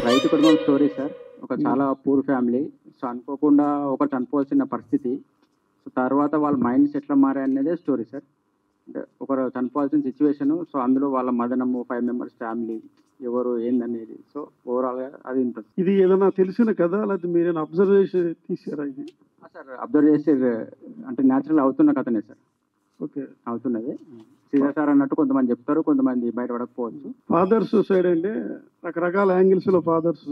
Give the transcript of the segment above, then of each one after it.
రైతు కుటుంబం story sir. ఒక చాలా పూర్ ఫ్యామిలీ. సో అనుకోకుండా ఒకరు చనిపోవాల్సిన పరిస్థితి. సో తర్వాత వాళ్ళ మైండ్స్ ఎట్లా మారాయనేదే స్టోరీ సార్. అంటే ఒకరు చనిపోవాల్సిన సిచ్యువేషను. సో అందులో వాళ్ళ మదనము 5 మెంబర్స్ ఫ్యామిలీ ఎవరు ఏందనేది. సో ఓవరాల్గా అది ఉంటుంది. ఇది ఏదైనా తెలిసిన కదా, లేకపోతే మీరేమైనా అబ్జర్వ్ చేసి తీసారా ఇది? సార్ అబ్జర్వ్ చేసి అంటే న్యాచురల్ అవుతున్న కథనే సార్. ఓకే, అవుతున్నది. సీరియస్ సార్ అన్నట్టు కొంతమంది చెప్తారు, కొంతమంది బయటపడకపోవచ్చు. ఫాదర్ సూసైడ్ అంటే రకరకాల యాంగిల్స్ లో ఫాదర్స్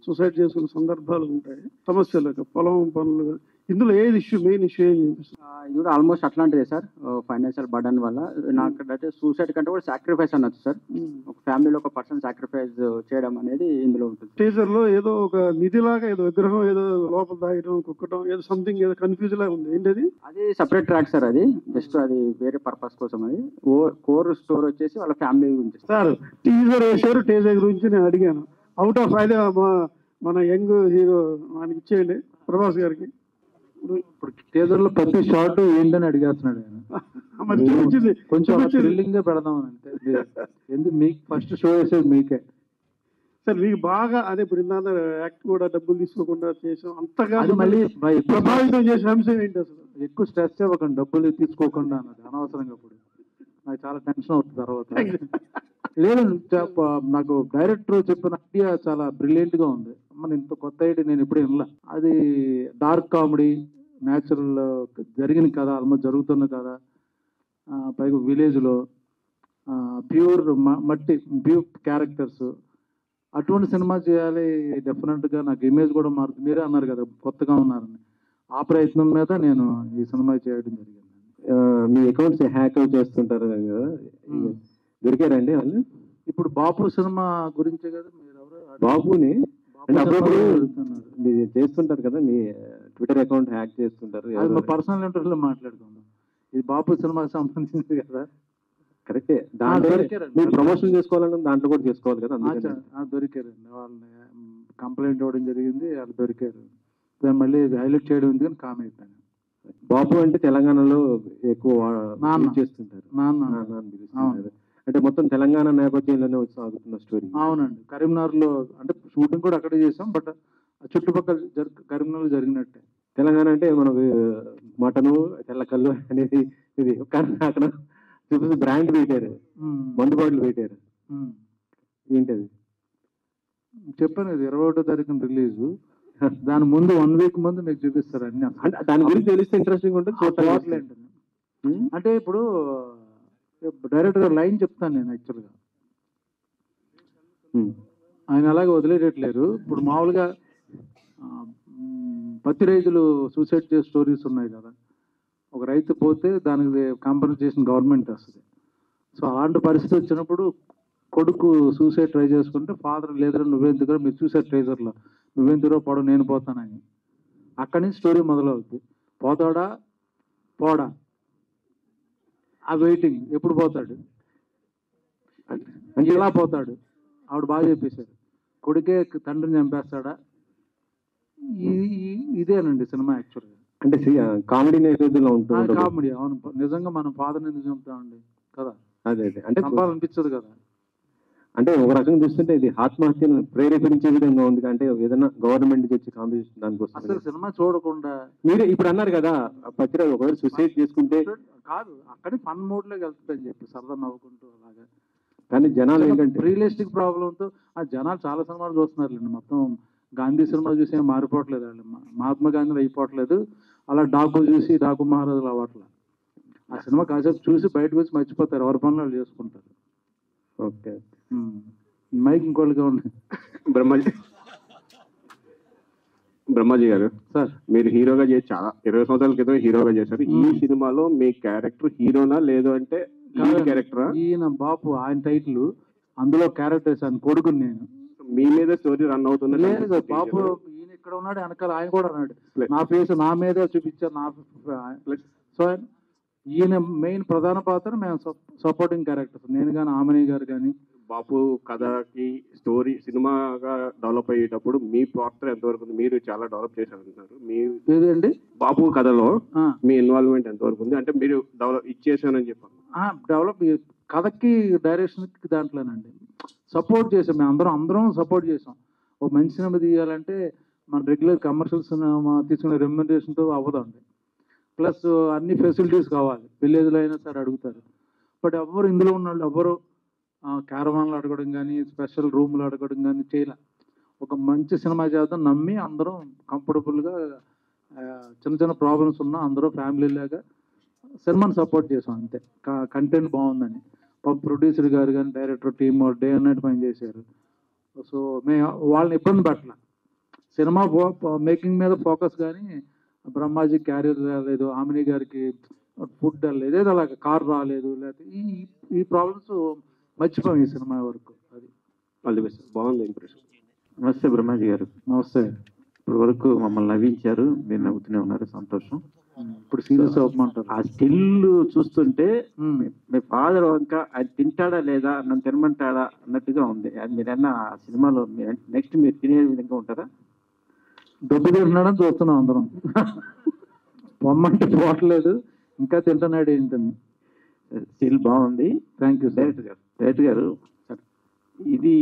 సూసైడ్ చేసుకునే సందర్భాలు ఉంటాయి. సమస్యలు, పొలం పనులు, ఇందులో ఏది ఇష్యూ, మెయిన్ ఇష్యూ ఏం చూపిస్తుంది? ఇది కూడా ఆల్మోస్ట్ అట్లాంటిదే సార్. ఫైనాన్షియల్ బర్డన్ వల్ల నాకు అంటే సూసైడ్ కంటే కూడా సాక్రిఫైస్ అనొచ్చు సార్. ఒక ఫ్యామిలీలో ఒక పర్సన్ సాక్రిఫైస్ చేయడం అనేది ఇందులో ఉంటుంది. టీజర్ లో ఏదో ఒక నిధిలాగా ఏదో విగ్రహం ఏదో లోపల దాగడం, కుక్కడం, ఏదో సంథింగ్ ఏదో కన్ఫ్యూజ్ లాగా ఉంది. ఏంటది? అది సపరేట్ ట్రాక్ సార్. అది జస్ట్ అది వేరే పర్పస్ కోసం. అది కోర్ స్టోర్ వచ్చేసి వాళ్ళ ఫ్యామిలీ గురించి సార్. టీజర్ వేశారు, టీజర్ గురించి నేను అడిగాను. అవుట్ ఆఫ్ అదే మన యంగ్ హీరో మనకి ఇచ్చేయండి, ప్రభాస్ గారికి. ఇప్పుడు టీజర్ లో ప్రతి షాట్ ఏంటని అడిగేస్తున్నాడు ఆయన. మరి చూపించింది కొంచెం థ్రిల్లింగ్ గా పెడదాం అంటే ఎందుకు మీకు ఫస్ట్ షో వేసేది మీకే సార్. మీకు బాగా అదే ఇప్పుడు ఇందాక యాక్ట్ కూడా డబ్బులు తీసుకోకుండా చేసాం, అంతగా మళ్ళీ ప్రభావితం చేసే అంశం ఏంటి అసలు? ఎక్కువ స్ట్రెస్ ఇవ్వకండి, డబ్బులు తీసుకోకుండా అన్నది అనవసరంగా. ఇప్పుడు నాకు చాలా టెన్షన్ అవుతుంది తర్వాత. లేదు, నాకు డైరెక్టర్ చెప్పిన ఐడియా చాలా బ్రిలియంట్ గా ఉంది. మన ఇంత కొత్త ఐడియా నేను ఎప్పుడు వినలా. అది డార్క్ కామెడీ, న్యాచురల్ జరిగిన కథ, ఆల్మోస్ట్ జరుగుతున్న కథ, పైగా విలేజ్ లో ప్యూర్ మట్టి, ప్యూర్ క్యారెక్టర్స్. అటువంటి సినిమా చేయాలి డెఫినెట్ గా. నాకు ఇమేజ్ కూడా మారుతుంది. మీరే అన్నారు కదా కొత్తగా ఉన్నారని. ఆ ప్రయత్నం మీద నేను ఈ సినిమా చేయడం జరిగింది. మీ అకౌంట్స్ హ్యాక్ చేస్తుంటారు కదా, దొరికారండి వాళ్ళు? ఇప్పుడు బాపు సినిమా గురించే కదా మీరు ఎవరు బాబుని అప్పుడప్పుడు చేస్తుంటారు కదా, మీ ట్విట్టర్ అకౌంట్ హ్యాక్ చేస్తుంటారు. అది మా పర్సనల్ ఇంటర్వ్యూలో మాట్లాడుకుందాం. ఇది బాపు సినిమాకి సంబంధించింది కదా. కరెక్టే. దాంట్లో మీరు ప్రమోషన్ చేసుకోవాలని దాంట్లో కూడా చేసుకోవాలి కదా. దొరికారండి. వాళ్ళని కంప్లైంట్ ఇవ్వడం జరిగింది, వాళ్ళు దొరికారు. దాన్ని మళ్ళీ హైలైట్ చేయడం ఉంది కానీ కామ్ అయిపోయాను. బాపు అంటే తెలంగాణలో ఎక్కువ చేస్తుంటారు. అంటే మొత్తం తెలంగాణ నేపథ్యంలోనే సాగుతున్న స్టోరీ. అవునండి. కరీంనగర్ లో అంటే షూటింగ్ కూడా అక్కడే చేసాం, బట్ చుట్టుపక్కల కరీంనగర్ జరిగినట్టే. తెలంగాణ అంటే మనకు మటను, తెల్లకల్లు అనేది ఇది అక్కడ చూపిస్తే బ్రాండ్ పెట్టారు, మందు బాటిల్ పెట్టారు. ఏంటది చెప్పాను, ఇది 21వ తారీఖున రిలీజ్. దాని ముందు 1 వీక్ ముందు మీకు చూపిస్తారు అన్ని. దాని గురించి తెలిస్తే ఇంట్రెస్టింగ్ ఉంటుంది. అంటే ఇప్పుడు డైరెక్ట్ గా లైన్ చెప్తాను నేను. యాక్చువల్గా ఆయన అలాగే వదిలేయట్లేరు. ఇప్పుడు మామూలుగా పత్తి రైతులు సూసైడ్ చేసే స్టోరీస్ ఉన్నాయి కదా. ఒక రైతు పోతే దానికి కాంపన్సేషన్ గవర్నమెంట్ వస్తుంది. సో అలాంటి పరిస్థితి వచ్చినప్పుడు కొడుకు సూసైడ్ ట్రై చేసుకుంటే ఫాదర్ లేదురా నువ్వెందుకు, మీరు చూసారు ట్రైజర్లో, నువ్వెందుకు పోవడం నేను పోతానని. అక్కడి నుంచి స్టోరీ మొదలవుద్ది. పోతాడా పోడా, ఆ వెయిటింగ్, ఎప్పుడు పోతాడు అంటే ఎలా పోతాడు. ఆవిడ బాగా చెప్పేశారు, కొడుకే తండ్రిని చంపేస్తాడా. ఇదేనండి సినిమా యాక్చువల్గా. అంటే కామెడీ నేపథ్యంలో ఉంటుంది. కామెడీ, అవును. నిజంగా మనం ఫాదర్ని ఎందుకు చంపుతామండి కదా. అదే అంటే చంపాలనిపించదు కదా. అంటే ఒక రకంగా చూస్తుంటే ఇది ఆత్మహత్యను ప్రేరేపించే విధంగా ఉంది. అంటే ఏదైనా గవర్నమెంట్ వచ్చి కాంపిటీషన్ దానికోసం అసలు సినిమా చూడకుండా మీరు ఇప్పుడు అన్నారు కదా, పచ్చిరాజు ఒకవేళ సూసైడ్ చేసుకుంటే కాదు, అక్కడే ఫన్ మోడ్ లోకి వెళ్తుందని చెప్పి సరదా నవ్వుకుంటూ అలాగా. కానీ జనాలు ఏంటంటే రియలిస్టిక్ ప్రాబ్లంతో ఆ జనాలు చాలా సినిమాలు చూస్తున్నారులేండి. మొత్తం గాంధీ సినిమా చూసి ఏం మారిపోవట్లేదు వాళ్ళు, మహాత్మా గాంధీలు అయిపోవట్లేదు. అలా డాకు చూసి డాకు మహారాజులు అవ్వట్లేదు. ఆ సినిమా కాసేపు చూసి బయటకు వచ్చి మర్చిపోతారు, ఎవరి పనులు వాళ్ళు చేసుకుంటారు. ఓకే, మైక్ ఇంకోళ్ళగా ఉన్నాయి. బ్రహ్మాజీ గారు సార్, మీరు హీరోగా చేసి చాలా 20 సంవత్సరాల క్రితం హీరోగా చేశారు. ఈ సినిమాలో మీ క్యారెక్టర్ హీరోనా లేదు అంటే క్యారెక్టరా? ఈయన బాపు, ఆయన టైటిల్, అందులో క్యారెక్టర్స్ అని కొడుకుని నేను. మీ మీద స్టోరీ రన్ అవుతుంది. లేదు బాపు, ఈయన ఇక్కడ ఉన్నాడు, వెనకాల ఆయన కూడా అన్నాడు, నా ఫేస్ నా మీద చూపించారు. సో ఈయన మెయిన్ ప్రధాన పాత్ర, మేము సపోర్టింగ్ క్యారెక్టర్స్. నేను కానీ ఆమని గారు కానీ. బాపు కథకి స్టోరీ సినిమాగా డెవలప్ అయ్యేటప్పుడు మీ పాత్ర ఎంతవరకు ఉంది? మీరు చాలా డెవలప్ చేశారంటున్నారు. మీ ఏదండి బాపు కథలో మీ ఇన్వాల్వ్మెంట్ ఎంతవరకు ఉంది? అంటే మీరు డెవలప్ ఇచ్చేసానని చెప్పారు. డెవలప్ కథకి డైరెక్షన్ కి దాంట్లోనండి. సపోర్ట్ చేసాం, మేము అందరం సపోర్ట్ చేసాం. ఒక మంచి సినిమా తీయాలంటే మన రెగ్యులర్ కమర్షియల్ సినిమా తీసుకునే రెమ్యునరేషన్తో అవ్వదండి. ప్లస్ అన్ని ఫెసిలిటీస్ కావాలి, విలేజ్లో అయినా సరే అడుగుతారు. బట్ ఎవరు ఇందులో ఉన్న వాళ్ళు ఎవరు క్యారవాన్లు అడగడం కానీ స్పెషల్ రూమ్లు అడగడం కానీ చేయలే. ఒక మంచి సినిమా చేద్దాం నమ్మి అందరం కంఫర్టబుల్గా చిన్న చిన్న ప్రాబ్లమ్స్ ఉన్నా అందరూ ఫ్యామిలీ లాగా సినిమాని సపోర్ట్ చేసాం అంతే. కంటెంట్ బాగుందని ప్రొడ్యూసర్ గారు కానీ director team day and night పని చేశారు. సో మేము వాళ్ళని ఇబ్బంది పెట్టలే. సినిమా మేకింగ్ మీద ఫోకస్, కానీ బ్రహ్మాజీ క్యారియర్ రాలేదు, ఆమిని గారికి ఫుడ్ రాలేదు, ఏదో అలాగే కార్ రాలేదు, లేకపోతే ఈ ప్రాబ్లమ్స్ మర్చిపోయాం ఈ సినిమా వరకు. అది ఆల్ ది బెస్ట్. బాగుంది ఇంప్రెషన్. నమస్తే బ్రహ్మాజీ గారు. నమస్తే. ఇప్పుడు వరకు మమ్మల్ని నవ్వించారు, మీరు నవ్వుతూనే ఉన్నారు, సంతోషం. ఇప్పుడు సీరియస్ అవ్వమంటారు. ఆ స్టిల్ చూస్తుంటే మీ ఫాదర్ వంక అది తింటాడా లేదా, నన్ను తినమంటాడా అన్నట్టుగా ఉంది. అది మీరన్నా ఆ సినిమాలో నెక్స్ట్ మీరు తినే విధంగా ఉంటారా? డబ్బు తింటున్నాడని చూస్తున్నాం అందరం. పొమ్మంటే పోవట్లేదు, ఇంకా తింటున్నాడు ఏంటని. స్టిల్ బాగుంది. Thank you sir. డైరెక్టర్ గారు ఇది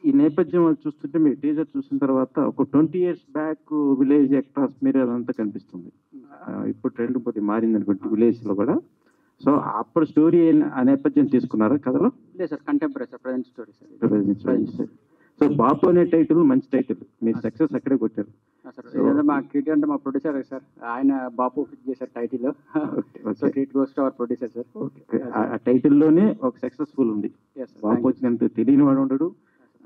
ఈ నేపథ్యం చూస్తుంటే మీరు టీజర్ చూసిన తర్వాత ఒక 20 years బ్యాక్ విలేజ్ అట్మాస్ఫియర్ అదంతా కనిపిస్తుంది. ఇప్పుడు ట్రెండ్ కొద్దిగా మారింది అనుకోండి విలేజ్ లో కూడా. సో అప్పుడు స్టోరీ ఆ నేపథ్యం తీసుకున్నారా కథలో? లేదు sir, contemporary sir, present story sir. So Bapu అనే టైటిల్ మంచి టైటిల్, మీరు సక్సెస్ అక్కడే కొట్టారు సార్. ఏదైనా మా క్రియేటివ్ అంటే మా ప్రొడ్యూసర్ సార్, ఆయన బాపు ఫిక్స్ చేశారు title. So credit goes to our producer sir. ఆ టైటిల్ లోనే ఒక సక్సెస్ఫుల్ ఉంది. బాపు వచ్చినంత తెలియని వాడు ఉండడు,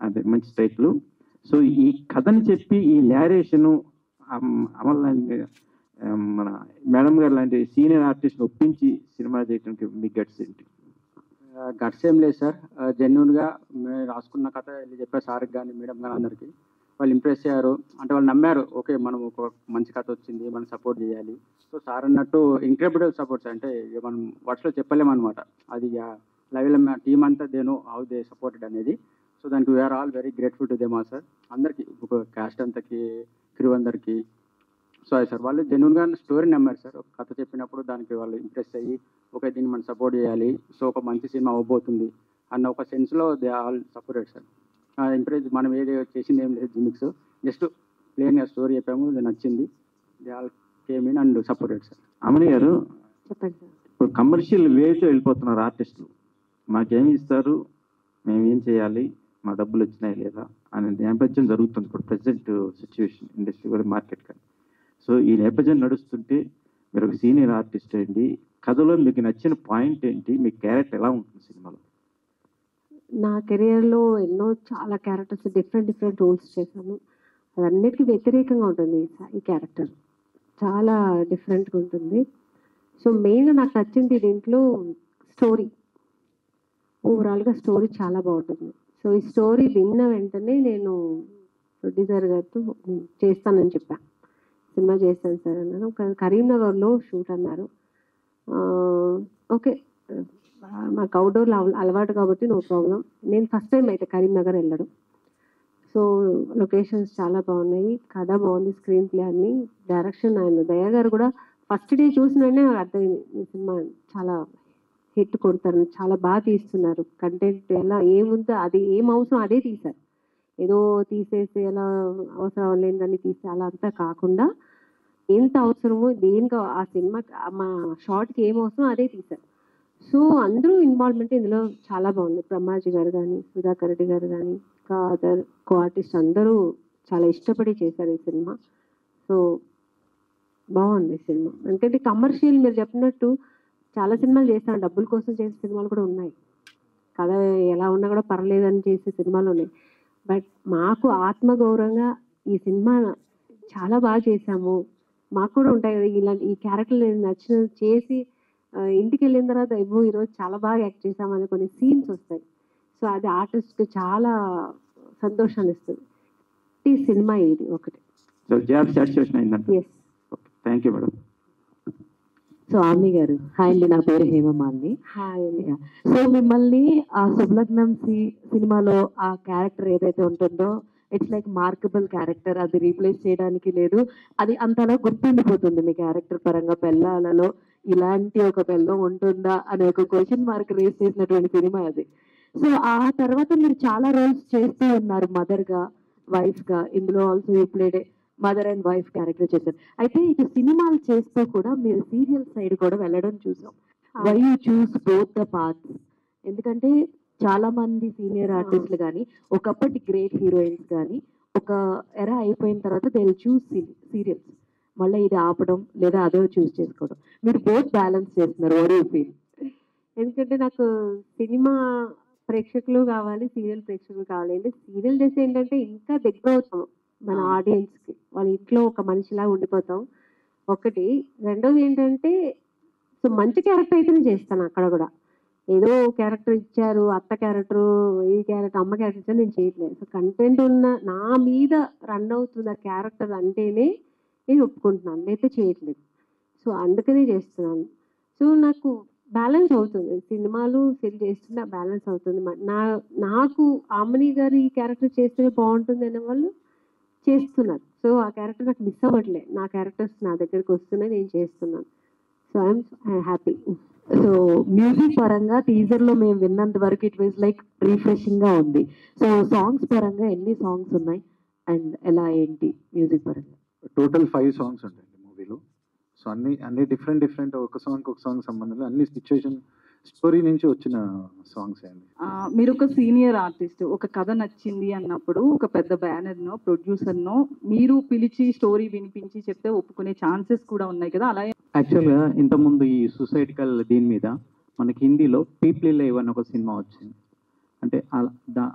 అదే మంచి టైటిల్. సో ఈ కథని చెప్పి ఈ నేరేషన్ అమల్ మన మేడం గారు లాంటి సీనియర్ ఆర్టిస్ట్ ఒప్పించి సినిమా చేయడానికి మీ గట్స్ ఏంటి? గట్స్ ఏం లేదు సార్, జెన్యున్గా మేము రాసుకున్న కథ వెళ్ళి చెప్పారు సార్కి కానీ మేడం కానీ అందరికీ. వాళ్ళు ఇంప్రెస్ అయ్యారు, అంటే వాళ్ళు నమ్మారు, ఓకే మనం ఒక మంచి కథ వచ్చింది, మనం సపోర్ట్ చేయాలి. సో సార్ అన్నట్టు ఇంక్రెడిబుల్ సపోర్ట్స్, అంటే మనం వర్డ్స్లో చెప్పలేమన్నమాట. అది లెవెల్ టీమ్ అంతా దేనో హౌ దే సపోర్టెడ్ అనేది. సో దానికి we're all very grateful to them sir. అందరికీ ఒక క్యాస్ట్ అంతకి, క్రూ అందరికీ. సో అది సార్, వాళ్ళు జెన్యున్గా స్టోరీ నమ్మారు సార్. ఒక కథ చెప్పినప్పుడు దానికి వాళ్ళు ఇంప్రెస్ అయ్యి, ఓకే దీన్ని మనం సపోర్ట్ చేయాలి, సో ఒక మంచి సినిమా అవ్వబోతుంది అన్న ఒక సెన్స్లో they all supported sir. Impress మనం ఏది చేసింది ఏం లేదు, జిమిక్స్ జస్ట్ ప్లేన్గా స్టోరీ చెప్పాము, అది నచ్చింది, they all came in and supported sir. Amani గారు, చెప్పండి సార్. ఇప్పుడు కమర్షియల్ వేతో వెళ్ళిపోతున్నారు ఆర్టిస్టులు. మాకేమి ఇస్తారు, మేము ఏం చేయాలి, మా డబ్బులు వచ్చినాయి లేదా అనే నేపథ్యం జరుగుతుంది ఇప్పుడు ప్రజెంట్ సిచ్యువేషన్ ఇండస్ట్రీ కూడా, మార్కెట్ కానీ. సో ఈ నేపథ్యం నడుస్తుంటే మీరు ఒక సీనియర్ ఆర్టిస్ట్ అండి, కథలో మీకు నచ్చిన పాయింట్ ఏంటి, మీ క్యారెక్టర్ ఎలా ఉంటుంది సినిమాలో? నా కెరియర్లో చాలా క్యారెక్టర్స్, డిఫరెంట్ రోల్స్ చేశాను. అదన్నిటికీ వ్యతిరేకంగా ఉంటుంది ఈ క్యారెక్టర్, చాలా డిఫరెంట్గా ఉంటుంది. సో మెయిన్గా నాకు నచ్చింది దీంట్లో స్టోరీ, ఓవరాల్గా స్టోరీ చాలా బాగుంటుంది. సో ఈ స్టోరీ విన్న వెంటనే నేను ప్రొడ్యూసర్ గారితో చేస్తానని చెప్పాను, సినిమా చేస్తాను సార్ అన్నాను. కరీంనగర్లో షూట్ అన్నారు. ఓకే, మాకు అవుట్డోర్లో అలవాటు కాబట్టి నో ప్రాబ్లం. నేను ఫస్ట్ టైం అయితే కరీంనగర్ వెళ్ళడం. సో లొకేషన్స్ చాలా బాగున్నాయి, కథ బాగుంది, స్క్రీన్ ప్లే అన్ని, డైరెక్షన్ ఆయన దయా గారు కూడా ఫస్ట్ డే చూసిన వెంటనే నాకు అర్థమైంది ఈ సినిమా చాలా హిట్ కొడతారు, చాలా బాగా తీస్తున్నారు. కంటెంట్ ఎలా ఏముందో అది ఏం అవసరం అదే తీశారు, ఏదో తీసేసి ఎలా అవసరం లేదని తీసి అలా అంతా కాకుండా ఎంత అవసరమో దేనికి ఆ సినిమా మా షార్ట్కి ఏం అవసరం అదే తీశారు. సో అందరూ ఇన్వాల్వ్మెంట్ ఇందులో చాలా బాగుంది. బ్రహ్మాజీ గారు కానీ, సుధాకర్ రెడ్డి గారు కానీ, ఇంకా అదర్ కో ఆర్టిస్ట్ అందరూ చాలా ఇష్టపడి చేశారు ఈ సినిమా. సో బాగుంది సినిమా. ఎందుకంటే కమర్షియల్ మీరు చెప్పినట్టు చాలా సినిమాలు చేస్తాను, డబ్బుల కోసం చేసే సినిమాలు కూడా ఉన్నాయి, కథ ఎలా ఉన్నా కూడా పర్లేదని చేసే సినిమాలు ఉన్నాయి. బట్ మాకు ఆత్మగౌరవంగా ఈ సినిమా చాలా బాగా చేశాము, మాకు కూడా ఉంటాయి కదా ఇలాంటి ఈ క్యారెక్టర్లు నచ్చిన చేసి ఇంటికి వెళ్ళిన తర్వాత ఏమో ఈరోజు చాలా బాగా యాక్ట్ చేసామని కొన్ని సీన్స్ వస్తాయి. సో అది ఆర్టిస్ట్కి చాలా సంతోషాన్ని ఇస్తుంది. ఈ సినిమా ఇది ఒకటి. సో జాబ్ సాటిస్ఫాక్షన్ అయిందంట. Yes. Thank you madam. So Amni గారు, హాయ్ అండి, నా పేరు హేమమాలిని. హాయ్ అండి. సో మిమ్మల్ని ఆ శుభలగ్నం సినిమాలో ఆ క్యారెక్టర్ ఏదైతే ఉంటుందో ఇట్స్ లైక్ మార్కబుల్ క్యారెక్టర్, అది రీప్లేస్ చేయడానికి లేదు, అది అంతలా గుర్తుండిపోతుంది మీ క్యారెక్టర్ పరంగా. పెళ్ళాలలో ఇలాంటి ఒక పెళ్ళం ఉంటుందా అనే ఒక క్వశ్చన్ మార్క్ రేస్ చేసినటువంటి సినిమా అది. సో ఆ తర్వాత మీరు చాలా రోల్స్ చేస్తూ ఉన్నారు, మదర్ గా, వైఫ్ గా. ఇందులో also you played mother and wife character చేశారు. అయితే ఇటు సినిమాలు చేస్తూ కూడా మీరు సీరియల్ సైడ్ కూడా వెళ్ళడం చూసాం. Why you choose both the parts? ఎందుకంటే చాలా మంది సీనియర్ ఆర్టిస్టులు కానీ, ఒకప్పటి గ్రేట్ హీరోయిన్స్ కానీ, ఒక ఎరా అయిపోయిన తర్వాత దే విల్ చూస్ సీరియల్స్, మళ్ళీ ఇది ఆపడం లేదా అదో చూస్ చేసుకోవడం. మీరు బోత్ బ్యాలెన్స్ చేస్తున్నారు. What you feel? ఎందుకంటే నాకు సినిమా ప్రేక్షకులు కావాలి, సీరియల్ ప్రేక్షకులు కావాలి. అంటే సీరియల్ చేస్తే ఏంటంటే ఇంకా దగ్గర అవుతాం మన ఆడియన్స్కి, వాళ్ళ ఇంట్లో ఒక మనిషిలా ఉండిపోతాం ఒకటి. రెండోది ఏంటంటే సో మంచి క్యారెక్టర్ అయితేనే చేస్తాను అక్కడ కూడా. ఏదో క్యారెక్టర్ ఇచ్చారు, అత్త క్యారెక్టర్, ఈ క్యారెక్టర్, అమ్మ క్యారెక్టర్ ఇచ్చారు, నేను చేయట్లేదు. సో కంటెంట్ ఉన్న నా మీద రన్ అవుతున్న క్యారెక్టర్ అంటేనే నేను ఒప్పుకుంటున్నాను, అయితే చేయట్లేదు. సో అందుకనే చేస్తున్నాను. సో నాకు బ్యాలెన్స్ అవుతుంది, సినిమాలు సెల్ చేస్తున్నా బ్యాలెన్స్ అవుతుంది. నాకు ఆమని గారు ఈ క్యారెక్టర్ చేస్తే బాగుంటుంది అనే వాళ్ళు చేస్తున్నారు. సో ఆ క్యారెక్టర్ నాకు మిస్ అవ్వట్లేదు, నా క్యారెక్టర్స్ నా దగ్గరికి వస్తున్నాయి, నేను చేస్తున్నాను. So I'm happy. So music పరంగా టీజర్ లో మేము విన్నంత వరకు ఇట్ వాజ్ లైక్ రిఫ్రెషింగ్ గా ఉంది. సో సాంగ్స్ పరంగా ఎన్ని సాంగ్స్ ఉన్నాయి అండ్ ఎలా ఏంటి మ్యూజిక్ పరంగా? టోటల్ 5 సాంగ్స్ ఉంటాయండి మూవీలో. సో అన్ని డిఫరెంట్ ఒక సాంగ్ సంబంధంలో అన్ని సిచ్యువేషన్ స్టోరీ నుంచి వచ్చిన సాంగ్స్ అండి. మీరు ఒక సీనియర్ ఆర్టిస్ట్, ఒక కథ నచ్చింది అన్నప్పుడు ఒక పెద్ద బ్యానర్నో ప్రొడ్యూసర్నో మీరు పిలిచి స్టోరీ వినిపించి చెప్తే ఒప్పుకునే ఛాన్సెస్ కూడా ఉన్నాయి కదా, అలా? యాక్చువల్గా ఇంతకుముందు ఈ సూసైడికల్ దీని మీద మనకి హిందీలో పీపుల్ లైవ్ అని ఒక సినిమా వచ్చింది. అంటే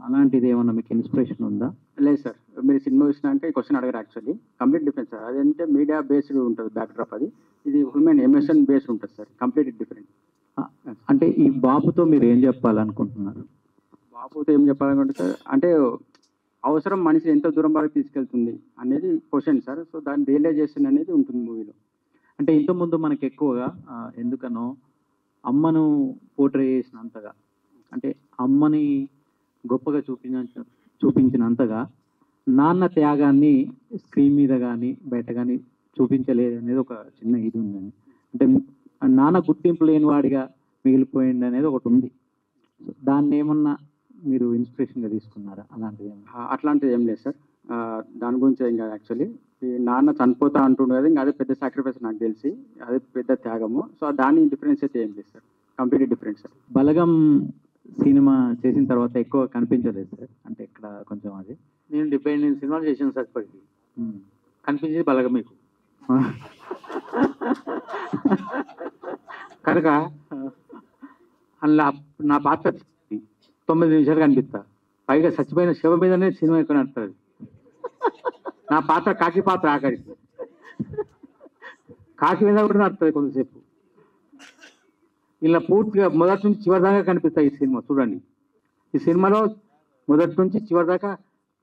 అలాంటిది ఏమన్నా మీకు ఇన్స్పిరేషన్ ఉందా? లేదు సార్, మీరు సినిమా చూసినాక ఈ క్వశ్చన్ అడగారు. Actually complete different sir. అదంటే మీడియా బేస్డ్ ఉంటుంది బ్యాక్ డ్రాప్, అది ఇది హ్యూమన్ ఎమోషన్ బేస్డ్ ఉంటుంది సార్, కంప్లీట్ డిఫరెంట్. అంటే ఈ బాబుతో మీరు ఏం చెప్పాలనుకుంటున్నారు? బాబుతో ఏం చెప్పాలనుకుంటే సార్, అంటే అవసరం మనిషి ఎంత దూరం వరకు తీసుకెళ్తుంది అనేది క్వశ్చన్ సార్. సో దాని రియలైజేషన్ అనేది ఉంటుంది మూవీలో. అంటే ఇంతకుముందు మనకి ఎక్కువగా ఎందుకనో అమ్మను పోర్ట్రే చేసినంతగా, అంటే అమ్మని గొప్పగా చూపించినంతగా నాన్న త్యాగాన్ని స్క్రీన్ మీద కానీ బయట కానీ చూపించలేదు అనేది ఒక చిన్న ఇది ఉందండి. అంటే నాన్న గుర్తింపు లేని వాడిగా మిగిలిపోయింది అనేది ఒకటి ఉంది. దాన్ని ఏమన్నా మీరు ఇన్స్పిరేషన్గా తీసుకున్నారా? అట్లాంటిది ఏం లేదు సార్, దాని గురించి ఏం కాదు. యాక్చువల్లీ ఈ నాన్న చనిపోతా అంటుండే కదా, ఇంకా అదే పెద్ద సాక్రిఫైస్ నాకు తెలిసి, అదే పెద్ద త్యాగము. సో దాని డిఫరెన్స్ అయితే ఏం లేదు సార్, కంప్లీట్ డిఫరెన్స్ సార్. బలగం సినిమా చేసిన తర్వాత ఎక్కువ కనిపించలేదు సార్, అంటే ఇక్కడ కొంచెం అది నేను 78 సినిమాలు చేశాను సార్ ఇప్పటికి. కనిపించేది బలగం మీకు కనుక అందులో నా పాత్ర 9 నిమిషాలు కనిపిస్తా. పైగా చచ్చిపోయిన శివ మీదనే సినిమా ఎక్కువ నడుతుంది. నా పాత్ర కాకి పాత్ర, ఆఖరికి కాకి మీద కూడా నడుతుంది కొంతసేపు. ఇలా పూర్తిగా మొదటి నుంచి చివరి దాకా కనిపిస్తాయి ఈ సినిమా. చూడండి, ఈ సినిమాలో మొదటి నుంచి చివరి దాకా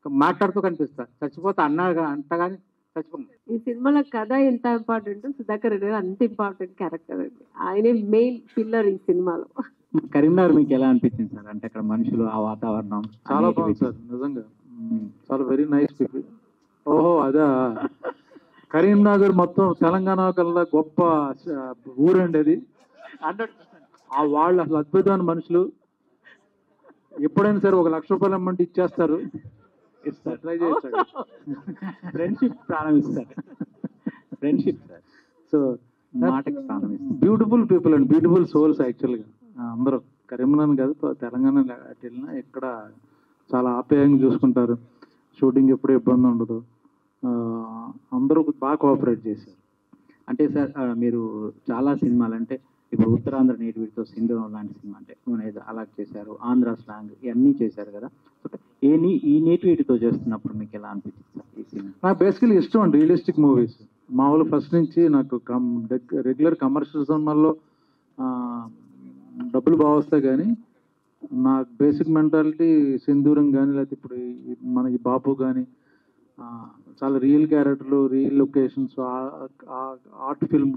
మాట్లాడుతూ కనిపిస్తా. చచ్చిపోతా అంతగాని చచ్చిపోతాం. ఈ సినిమాలో కథ ఎంత ఇంపార్టెంట్, సుధాకర్ రెడ్డి గారు అంత ఇంపార్టెంట్ క్యారెక్టర్ అండి. ఆయనే మెయిన్ పిల్లర్ ఈ సినిమాలో. కరీంనగర్ మీకు ఎలా అనిపించింది సార్? అంటే అక్కడ మనుషులు, ఆ వాతావరణం చాలా బాగుంది సార్, నిజంగా చాలా వెరీ నైస్ పీపుల్. ఓహో అదా, కరీంనగర్ మొత్తం తెలంగాణ కల్లా గొప్ప ఊరండి అది. ఆ వాళ్ళు అసలు అద్భుతమైన మనుషులు. ఎప్పుడైనా సరే 1 లక్ష రూపాయలు అమ్మంటే ఇచ్చేస్తారు. ట్రై చేస్తారు, ఫ్రెండ్షిప్ ప్రారంభిస్తారు. Friendship sir. సో మాటకి ప్రారంభిస్తారు. Beautiful people and beautiful souls యాక్చువల్గా అందరూ. కరీంనగర్ కాదు, తెలంగాణ అటు వెళ్ళినా ఎక్కడ చాలా ఆప్యాయంగా చూసుకుంటారు. షూటింగ్ ఎప్పుడు ఇబ్బంది ఉండదు, అందరూ బాగా కోఆపరేట్ చేశారు. అంటే సార్ మీరు చాలా సినిమాలు, అంటే ఇప్పుడు ఉత్తరాంధ్ర నేటివిటీతో సింధూరం లాంటి సినిమా, అంటే ఏదో అలా చేశారు, ఆంధ్ర స్లాంగ్ ఇవన్నీ చేశారు కదా. ఈ నేటివిటీతో చేస్తున్నప్పుడు మీకు ఎలా అనిపించింది సార్ ఈ సినిమా? నాకు బేసికలీ ఇష్టం అండి రియలిస్టిక్ మూవీస్. మామూలు ఫస్ట్ నుంచి నాకు రెగ్యులర్ కమర్షియల్ సినిమాల్లో డబ్బులు బాగా వస్తాయి, కానీ నాకు బేసిక్ మెంటాలిటీ సింధూరం కానీ, లేకపోతే ఇప్పుడు మనకి బాపు కానీ చాలా రియల్ క్యారెక్టర్లు, రియల్ లొకేషన్స్, ఆర్ట్ ఫిల్మ్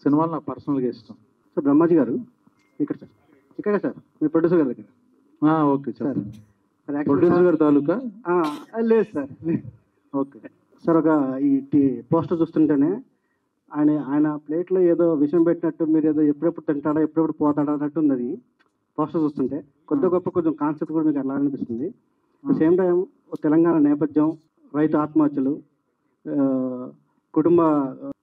సినిమాలు నాకు పర్సనల్గా ఇష్టం. సార్ బ్రహ్మాజీ గారు ఇక్కడ సార్ మీ ప్రొడ్యూసర్ గారి దగ్గర. ఓకే సార్, ప్రొడ్యూసర్ గారి తాలూకా? లేదు సార్. ఓకే సార్, ఒక ఈ పోస్టర్ చూస్తుంటేనే ఆయన ప్లేట్లో ఏదో విషయం పెట్టినట్టు, మీరు ఏదో ఎప్పుడెప్పుడు తింటాడా ఎప్పుడెప్పుడు పోతాడా అన్నట్టు ఉన్నది. పోస్టర్ చూస్తుంటే కొద్ది గొప్ప కొంచెం కాన్సెప్ట్ కూడా మీకు అలా అనిపిస్తుంది. సేమ్ టైం తెలంగాణ నేపథ్యం, రైతు ఆత్మహత్యలు, కుటుంబ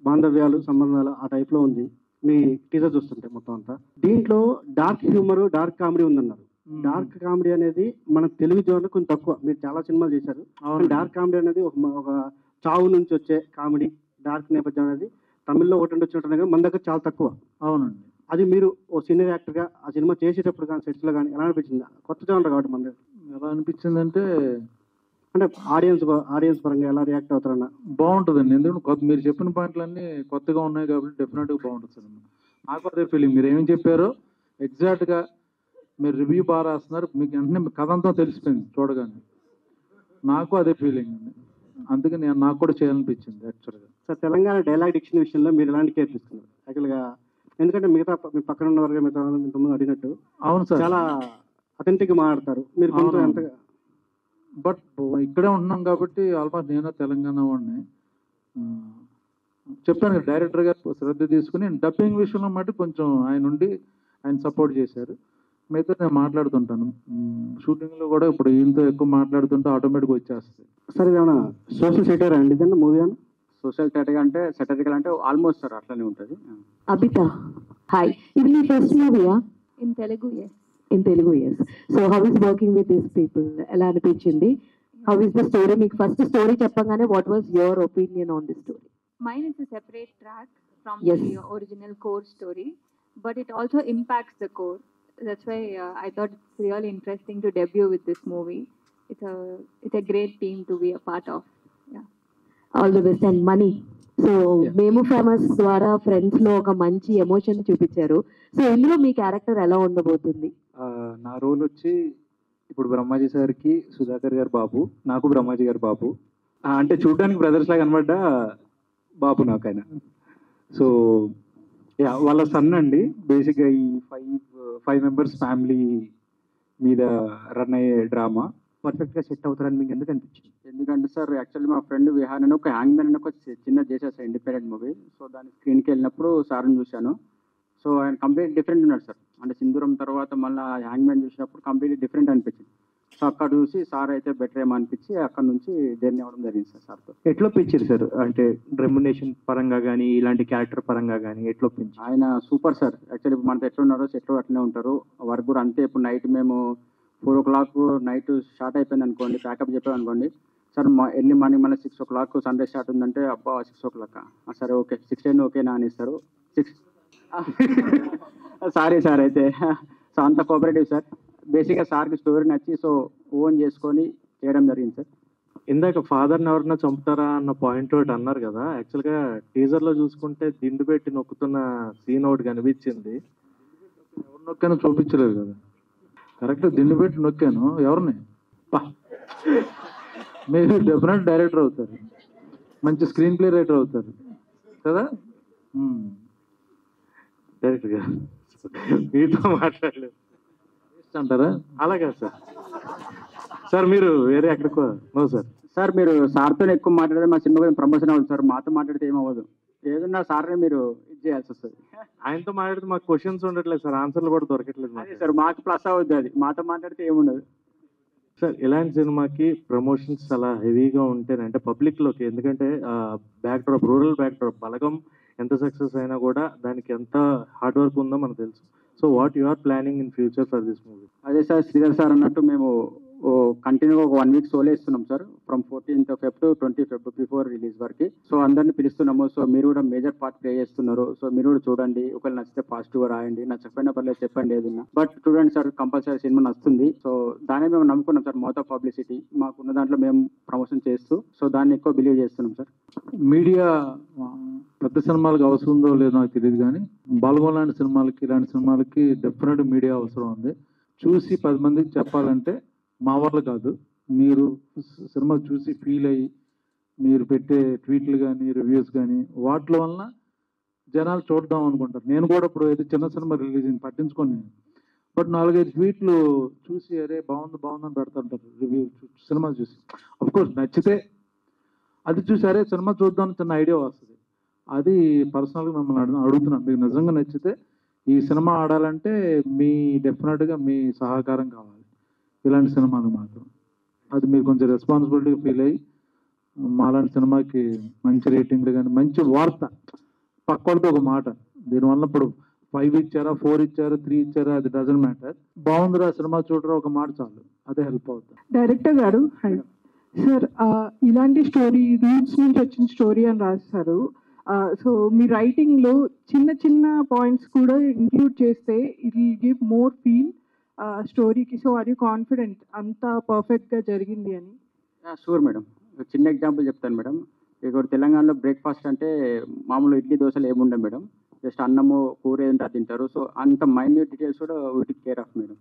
బాంధవ్యాలు, సంబంధాలు ఆ టైప్లో ఉంది మీ టీజర్ చూస్తుంటే మొత్తం అంతా. దీంట్లో డార్క్ హ్యూమర్, డార్క్ కామెడీ ఉందన్నారు. డార్క్ కామెడీ అనేది మన తెలుగు జోన్లో కొంచెం తక్కువ. మీరు చాలా సినిమాలు చేశారు, డార్క్ కామెడీ అనేది ఒక చావు నుంచి వచ్చే కామెడీ, డార్క్ నేపథ్యం అనేది తమిళ్లో ఒకటి వచ్చినట్టు కానీ మన దగ్గర చాలా తక్కువ. అవునండి. అది మీరు ఓ సీనియర్ యాక్టర్గా ఆ సినిమా చేసేటప్పుడు కానీ సెట్స్లో కానీ ఎలా అనిపించింది? కొత్త జోనర్ కాబట్టి మన దగ్గర ఎలా అనిపించిందంటే అంటే ఆడియన్స్ పరంగా ఎలా రియాక్ట్ అవుతారన్న బాగుంటుందండి. ఎందుకంటే మీరు చెప్పిన పాయింట్లన్నీ కొత్తగా ఉన్నాయి కాబట్టి డెఫినెట్గా బాగుంటుంది సినిమా. నాకు అదే ఫీలింగ్. మీరు ఏమేమి చెప్పారో ఎగ్జాక్ట్గా మీరు రివ్యూ బాగా రాస్తున్నారు, మీకు వెంటనే కథ అంతా తెలిసిపోయింది చూడగానే. నాకు అదే ఫీలింగ్ అండి, అందుకే నాకు కూడా చేయాలనిపించింది యాక్చువల్గా. సార్, తెలంగాణ డైలాగ్ డిక్షన్ విషయంలో మీరు ఎలాంటి కేర్ తీసుకున్నారు యాక్చువల్గా? ఎందుకంటే మిగతా మీ పక్కన ఉన్న వారు మిగతా ఇంతకుముందు అడిగినట్టు అవును సార్, చాలా అథెంటిక్గా మాట్లాడతారు మీరు కొంచెం ఎంతగా. బట్ ఇక్కడే ఉంటున్నాం కాబట్టి ఆల్మోస్ట్ నేను తెలంగాణ వాడిని. చెప్పాను కదా, డైరెక్టర్ గారు శ్రద్ధ తీసుకుని డబ్బింగ్ విషయంలో మటు కొంచెం ఆయన సపోర్ట్ చేశారు. మిగతా నేను మాట్లాడుతుంటాను షూటింగ్లో కూడా. ఇప్పుడు ఈయనతో ఎక్కువ మాట్లాడుతుంటే ఆటోమేటిక్గా వచ్చేస్తుంది. సార్, ఇదేమన్నా సోషల్ సెటర్ అండి ఇదండి మూవీ అని? సోషల్ సెటరికల్ అంటే ఆల్మోస్ట్ సార్ అట్లనే ఉంటుంది. అబిత, హాయ్. ఇది మీ first మూవీయా? In Telugu, yes. In Telugu, yes. So how is working with these people? ఎలా అనిపించింది? How is the story? మీకు ఫస్ట్ స్టోరీ చెప్పగానే what was your opinion on the story? Mine is a separate track from Yes. the original core story, but it also impacts the core. That's why I thought it's really interesting to debut with this movie. It's a great team to be a part of. Yeah. All the best and money. So మేము famous ద్వారా friends లో ఒక మంచి emotion చూపించారు. So ఇందులో మీ character ఎలా ఉండబోతుంది? నా రోల్ వచ్చి ఇప్పుడు బ్రహ్మాజీ సార్కి సుధాకర్ గారు బాబు, నాకు బ్రహ్మాజీ గారు బాబు. అంటే చూడడానికి బ్రదర్స్ లాగా కనబడ్డ బాబు నాకు ఆయన. సో వాళ్ళ సన్ అండి. బేసిక్గా ఈ ఫైవ్ మెంబర్స్ ఫ్యామిలీ మీద రన్ అయ్యే డ్రామా పర్ఫెక్ట్గా సెట్ అవుతారని మీకు ఎందుకు అనిపించింది? ఎందుకంటే సార్ యాక్చువల్లీ మా ఫ్రెండ్ విహాన్ అని ఒక హ్యాంగ్ మ్యాన్ అని ఒక చిన్న చేసేసారు ఇండిపెండెంట్ మూవీ. సో దాని స్క్రీన్కి వెళ్ళినప్పుడు సార్ని చూశాను. సో ఆయన కంప్లీట్ డిఫరెంట్ ఉన్నాడు సార్. అంటే సింధూరం తర్వాత మళ్ళీ హ్యాంగ్ మ్యాన్ చూసినప్పుడు కంప్లీట్లీ డిఫరెంట్ అనిపించింది. సో అక్కడ చూసి సార్ అయితే బెటర్ ఏమో అనిపించి అక్కడ నుంచి జర్నీ అవ్వడం జరిగింది సార్ సార్తో. ఎట్లా పెంచారు సార్? అంటే రెమ్యునేషన్ పరంగా కానీ ఇలాంటి క్యారెక్టర్ పరంగా కానీ ఎట్లా పెంచారు? ఆయన సూపర్ సార్. యాక్చువల్లీ మనతో ఎట్లా ఉన్నారో సెట్లో అట్లనే ఉంటారు. వర్క్ కూడా అంతే. ఇప్పుడు నైట్ మేము 4 o'clock నైట్ స్టార్ట్ అయిపోయింది అనుకోండి, ప్యాకప్ చెప్పాము అనుకోండి, సార్ ఎర్లీ మార్నింగ్ మళ్ళీ 6 o'clock సన్ రైజ్ స్టార్ట్ ఉందంటే అబ్బా 6 o'clock సరే ఓకే 6 ఓకేనా అనేస్తారు. 6 సారీ సార్ అయితే. సో అంత కోఆపరేటివ్ సార్. బేసిక్గా సార్కి స్టోరీ నచ్చి సో ఓన్ చేసుకొని చేయడం జరిగింది సార్. ఇందాక ఫాదర్ని ఎవరన్నా చంపుతారా అన్న పాయింట్ ఒకటి అన్నారు కదా. యాక్చువల్గా టీజర్లో చూసుకుంటే దిండు పెట్టి నొక్కుతున్న సీన్ ఒకటి కనిపించింది. ఎవరు నొక్కానో చూపించలేదు కదా. కరెక్ట్ దిండు పెట్టి నొక్కాను. ఎవరిని? మీరు డెఫినెట్ డైరెక్టర్ అవుతారు, మంచి స్క్రీన్ ప్లే రైటర్ అవుతారు కదా. డైరెక్టర్ గారు మీతో మాట్లాడలేదు అంటారా? అలాగా సార్. సార్ మీరు వేరే ఎక్కడికో నో సార్. సార్ మీరు సార్తో ఎక్కువ మాట్లాడితే మా సినిమా ప్రమోషన్ అవ్వదు సార్. మాతో మాట్లాడితే ఏమవ్వదు. ఏదన్నా సార్ని మీరు ఇది చేయాల్సి వస్తుంది. ఆయనతో మాట్లాడితే మాకు క్వశ్చన్స్ ఉండట్లేదు సార్, ఆన్సర్లు కూడా దొరకట్లేదు అదే సార్ మాకు ప్లస్ అవుద్ది. అది మాతో మాట్లాడితే ఏముండదు సార్. ఇలాంటి సినిమాకి ప్రమోషన్స్ చాలా హెవీగా ఉంటేనంటే పబ్లిక్లోకి, ఎందుకంటే బ్యాక్డ్రాప్ రూరల్ బ్యాక్డ్రాప్ బలగం ఎంత సక్సెస్ అయినా కూడా దానికి ఎంత హార్డ్ వర్క్ ఉందో మనకు తెలుసు. So what you are planning in future for this movie? అదే సార్, శ్రీధర్ సార్ అన్నట్టు మేము కంటిన్యూగా ఒక 1 week సోలో ఇస్తున్నాం sir. From 14th Feb to 20 Feb before release వరకు. సో అందరిని పిలుస్తున్నాము. సో మీరు కూడా మేజర్ పార్ట్ ప్లే చేస్తున్నారు. సో మీరు కూడా చూడండి. ఒకవేళ నచ్చితే పాజిటివ్గా రాయండి, నచ్చకపోయినా పర్లేదు చెప్పండి ఏదన్నా. బట్ చూడండి సార్, కంపల్సరీ సినిమా నచ్చుతుంది. సో దాన్ని మేము నమ్ముకున్నాం సార్. మౌత్ ఆఫ్ పబ్లిసిటీ మాకున్న దాంట్లో మేము ప్రమోషన్ చేస్తూ సో దాన్ని ఎక్కువ బిలీవ్ చేస్తున్నాం సార్. మీడియా పెద్ద సినిమాలకు అవసరం ఉందో లేదో నాకు తెలియదు, కానీ బాలగం లాంటి సినిమాలకి ఇలాంటి సినిమాలకి డెఫినెట్ మీడియా అవసరం ఉంది. చూసి 10 మందికి చెప్పాలంటే మా వాళ్ళు కాదు, మీరు సినిమా చూసి ఫీల్ అయ్యి మీరు పెట్టే ట్వీట్లు కానీ రివ్యూస్ కానీ వాటి వలన జనాలు చూద్దాం అనుకుంటారు. నేను కూడా ఇప్పుడు ఏదో చిన్న సినిమా రిలీజ్ అయింది పట్టించుకొని, బట్ 4-5 ట్వీట్లు చూసి అరే బాగుందని పెడుతుంటారు రివ్యూ సినిమా చూసి. అఫ్కోర్స్ నచ్చితే అది చూసి అరే సినిమా చూద్దామని చిన్న ఐడియా వస్తుంది. అది పర్సనల్గా మిమ్మల్ని అడుగుతున్నాను. మీకు నిజంగా నచ్చితే ఈ సినిమా ఆడాలంటే మీ డెఫినెట్గా మీ సహకారం కావాలి ఇలాంటి సినిమాలు మాత్రం. అది మీరు కొంచెం రెస్పాన్సిబిలిటీగా ఫీల్ అయ్యి మాలాంటి సినిమాకి మంచి రేటింగ్లు కానీ మంచి వార్త పక్కడితో ఒక మాట. దీనివల్ల ఇప్పుడు 5 ఇచ్చారా, 4 ఇచ్చారా, 3 ఇచ్చారా, అది డజంట్ మ్యాటర్. బాగుందిరా సినిమా చూడరా ఒక మాట చాలు, అదే హెల్ప్ అవుతుంది. డైరెక్టర్ గారు సార్, ఇలాంటి స్టోరీ రూట్స్ నుంచి వచ్చిన స్టోరీ అని రాస్తారు. సో మీ రైటింగ్ లో చిన్న చిన్న పాయింట్స్ కూడా ఇంక్లూడ్ చేస్తే it will give more feel స్టోరీకి. సో ఆర్ యూ కాన్ఫిడెంట్ అంత పర్ఫెక్ట్ గా జరిగింది అని? Sure madam. చిన్న ఎగ్జాంపుల్ చెప్తాను మేడం. ఇక్కడ తెలంగాణలో బ్రేక్ఫాస్ట్ అంటే మామూలు ఇడ్లీ దోశలు ఏముండవు మేడం. జస్ట్ అన్నము కూర ఏంటో తింటారు. సో అంత మైన్యూట్ డీటెయిల్స్ కూడా వీటికి కేర్ ఆఫ్ మేడం.